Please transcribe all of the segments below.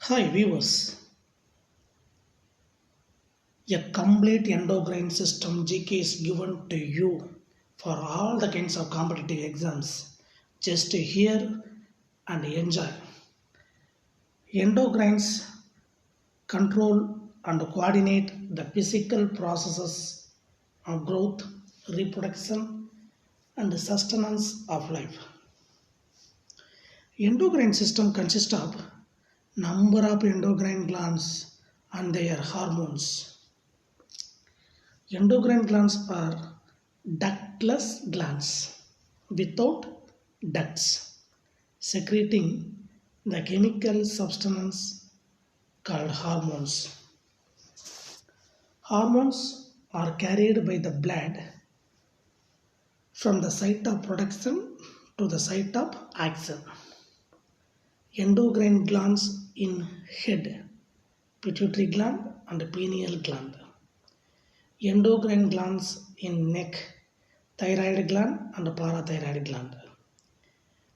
Hi viewers, a complete endocrine system GK is given to you for all the kinds of competitive exams. Just to hear and enjoy. Endocrines control and coordinate the physical processes of growth, reproduction, and sustenance of life. Endocrine system consists of number of endocrine glands and their hormones. Endocrine glands are ductless glands without ducts, secreting the chemical substance called hormones. Hormones are carried by the blood from the site of production to the site of action. Endocrine glands in head, pituitary gland and pineal gland. Endocrine glands in neck, thyroid gland and parathyroid gland.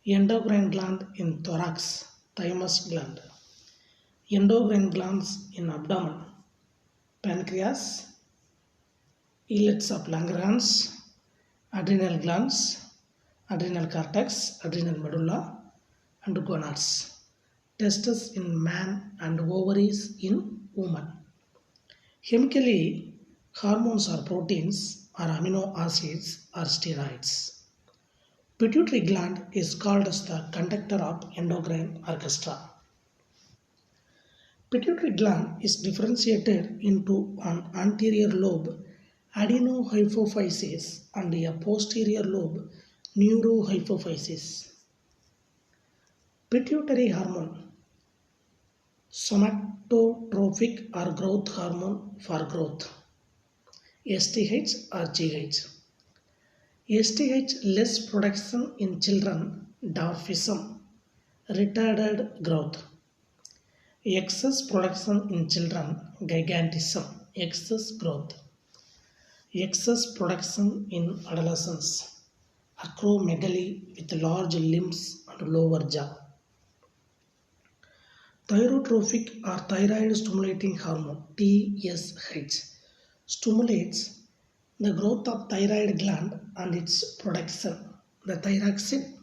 Endocrine gland in thorax, thymus gland. Endocrine glands in abdomen, pancreas, islets of Langerhans, adrenal glands, adrenal cortex, adrenal medulla, and gonads. Testes in man and ovaries in woman. Chemically, hormones are proteins or amino acids or steroids. Pituitary gland is called as the conductor of endocrine orchestra. Pituitary gland is differentiated into an anterior lobe adenohypophysis and a posterior lobe neurohypophysis. Pituitary hormone, somatotropic or growth hormone for growth, STH or GH. STH less production in children, dwarfism, retarded growth. Excess production in children, gigantism, excess growth. Excess production in adolescents, acromegaly with large limbs and lower jaw. Thyrotropic or thyroid stimulating hormone, TSH, stimulates the growth of thyroid gland and its production, the thyroxine.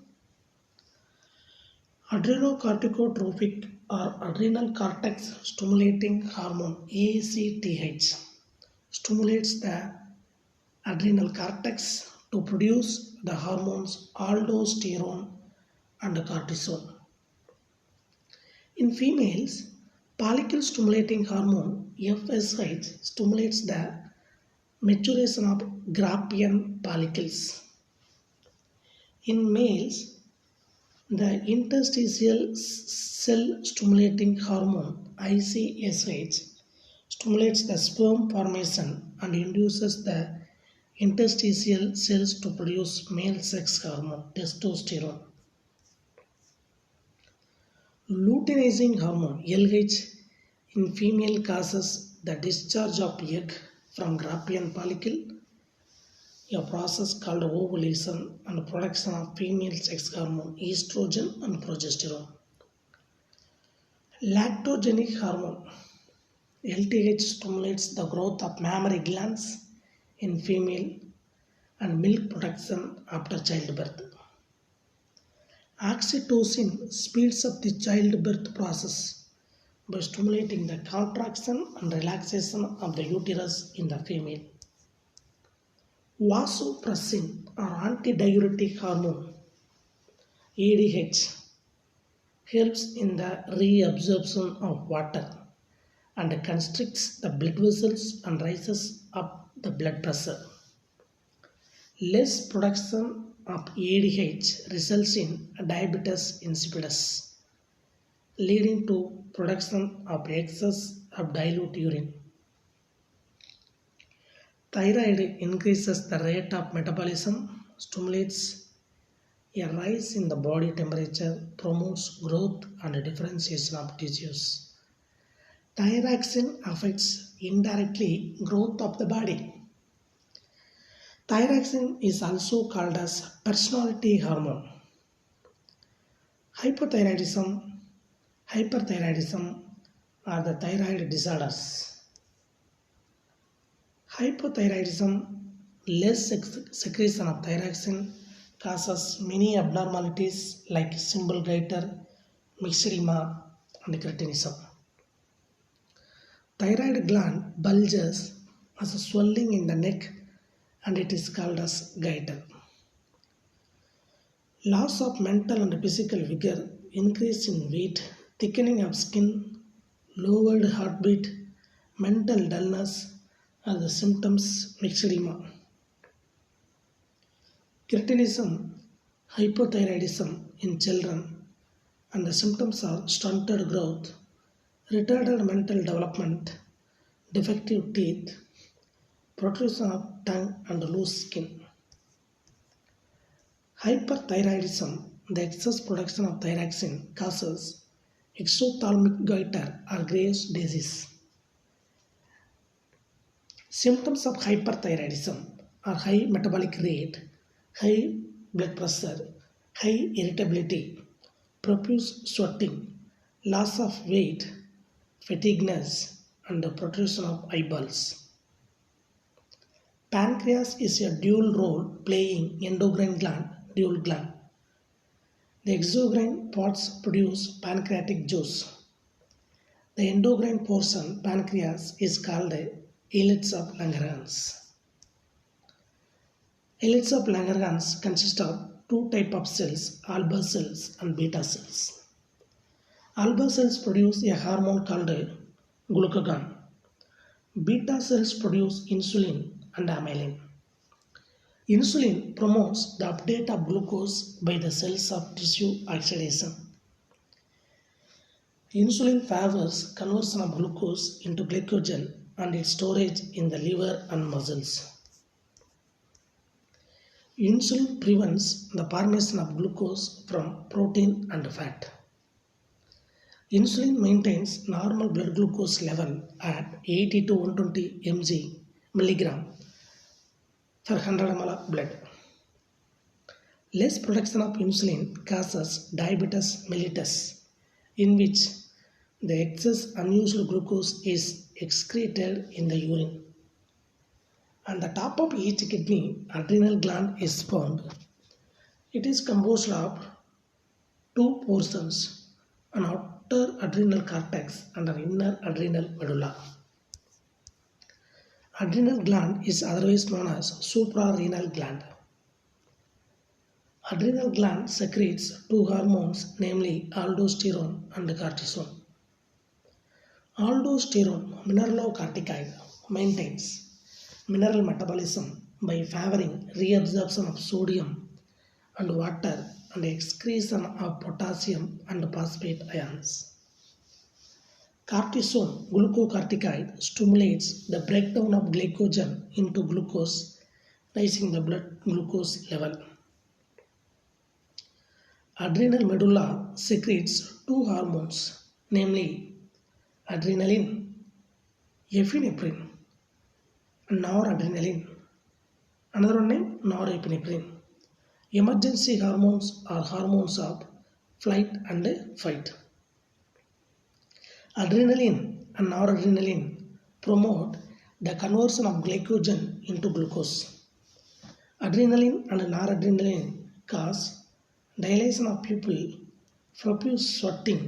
Adrenocorticotropic or adrenal cortex stimulating hormone, ACTH, stimulates the adrenal cortex to produce the hormones aldosterone and cortisol. In females, follicle stimulating hormone, FSH, stimulates the maturation of Graafian follicles. In males, the interstitial cell stimulating hormone, ICSH, stimulates the sperm formation and induces the interstitial cells to produce male sex hormone, testosterone. Luteinizing hormone, LH, in female causes the discharge of egg from Graafian follicle, a process called ovulation and production of female sex hormone, estrogen and progesterone. Lactogenic hormone, LTH, stimulates the growth of mammary glands in female and milk production after childbirth. Oxytocin speeds up the childbirth process by stimulating the contraction and relaxation of the uterus in the female. Vasopressin or antidiuretic hormone, ADH, helps in the reabsorption of water and constricts the blood vessels and raises up the blood pressure. Less production of ADH results in diabetes insipidus, leading to production of excess of dilute urine. Thyroid increases the rate of metabolism, stimulates a rise in the body temperature, promotes growth and differentiation of tissues. Thyroxine affects indirectly growth of the body. Thyroxine is also called as personality hormone. Hypothyroidism, hyperthyroidism, are the thyroid disorders. Hypothyroidism, less secretion of thyroxine, causes many abnormalities like simple goiter, myxedema, and cretinism. Thyroid gland bulges as a swelling in the neck and it is called as goiter. Loss of mental and physical vigor, increase in weight, thickening of skin, lowered heartbeat, mental dullness are the symptoms myxedema. Cretinism, hypothyroidism in children, and the symptoms are stunted growth, retarded mental development, defective teeth, protrusion of tongue and loose skin. Hyperthyroidism, the excess production of thyroxine, causes exophthalmic goiter or Graves' disease. Symptoms of hyperthyroidism are high metabolic rate, high blood pressure, high irritability, profuse sweating, loss of weight, fatigueness, and the protrusion of eyeballs. Pancreas is a dual role playing endocrine gland, dual gland. The exocrine parts produce pancreatic juice. The endocrine portion, pancreas, is called islets of Langerhans. Islets of Langerhans consist of two types of cells, alpha cells and beta cells. Alpha cells produce a hormone called glucagon. Beta cells produce insulin and amylin. Insulin promotes the uptake of glucose by the cells of tissue oxidation. Insulin favors conversion of glucose into glycogen and its storage in the liver and muscles. Insulin prevents the formation of glucose from protein and fat. Insulin maintains normal blood glucose level at 80 to 120 mg for 100 ml of blood. Less production of insulin causes diabetes mellitus, in which the excess unused glucose is excreted in the urine. On the top of each kidney, adrenal gland is found. It is composed of two portions, an outer adrenal cortex and an inner adrenal medulla. Adrenal gland is otherwise known as suprarenal gland. Adrenal gland secretes two hormones, namely aldosterone and cortisol. Aldosterone, mineralocorticoid, maintains mineral metabolism by favoring reabsorption of sodium and water and excretion of potassium and phosphate ions. Cortisol, glucocorticoid, stimulates the breakdown of glycogen into glucose, raising the blood glucose level. Adrenal medulla secretes two hormones, namely adrenaline, epinephrine, and noradrenaline. Another one named norepinephrine. Emergency hormones are hormones of flight and fight. Adrenaline and noradrenaline promote the conversion of glycogen into glucose. Adrenaline and noradrenaline cause dilation of pupil, profuse sweating.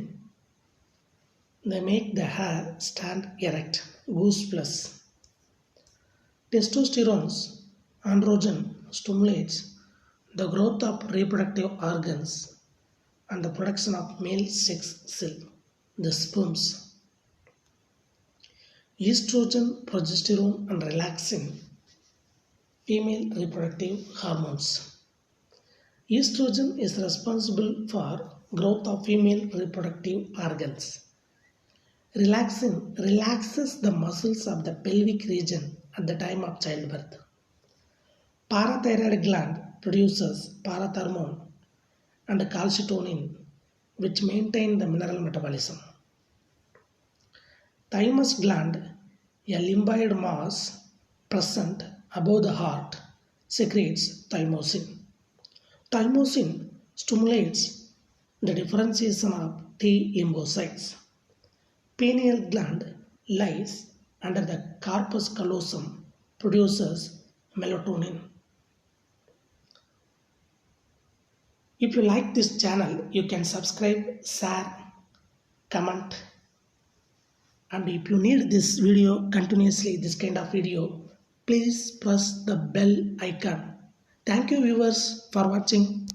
They make the hair stand erect, goose plus. Testosterone, androgen, stimulates the growth of reproductive organs and the production of male sex cell, the sperms. Estrogen, progesterone, and relaxin, female reproductive hormones. Estrogen is responsible for growth of female reproductive organs. Relaxin relaxes the muscles of the pelvic region at the time of childbirth. Parathyroid gland produces parathermone and calcitonin, which maintain the mineral metabolism. Thymus gland, a lymphoid mass present above the heart, secretes thymosin. Thymosin stimulates the differentiation of T lymphocytes. pineal gland lies under the corpus callosum, produces melatonin. If you like this channel, you can subscribe, share, comment, and if you need this video continuously, this kind of video, please press the bell icon. Thank you viewers for watching.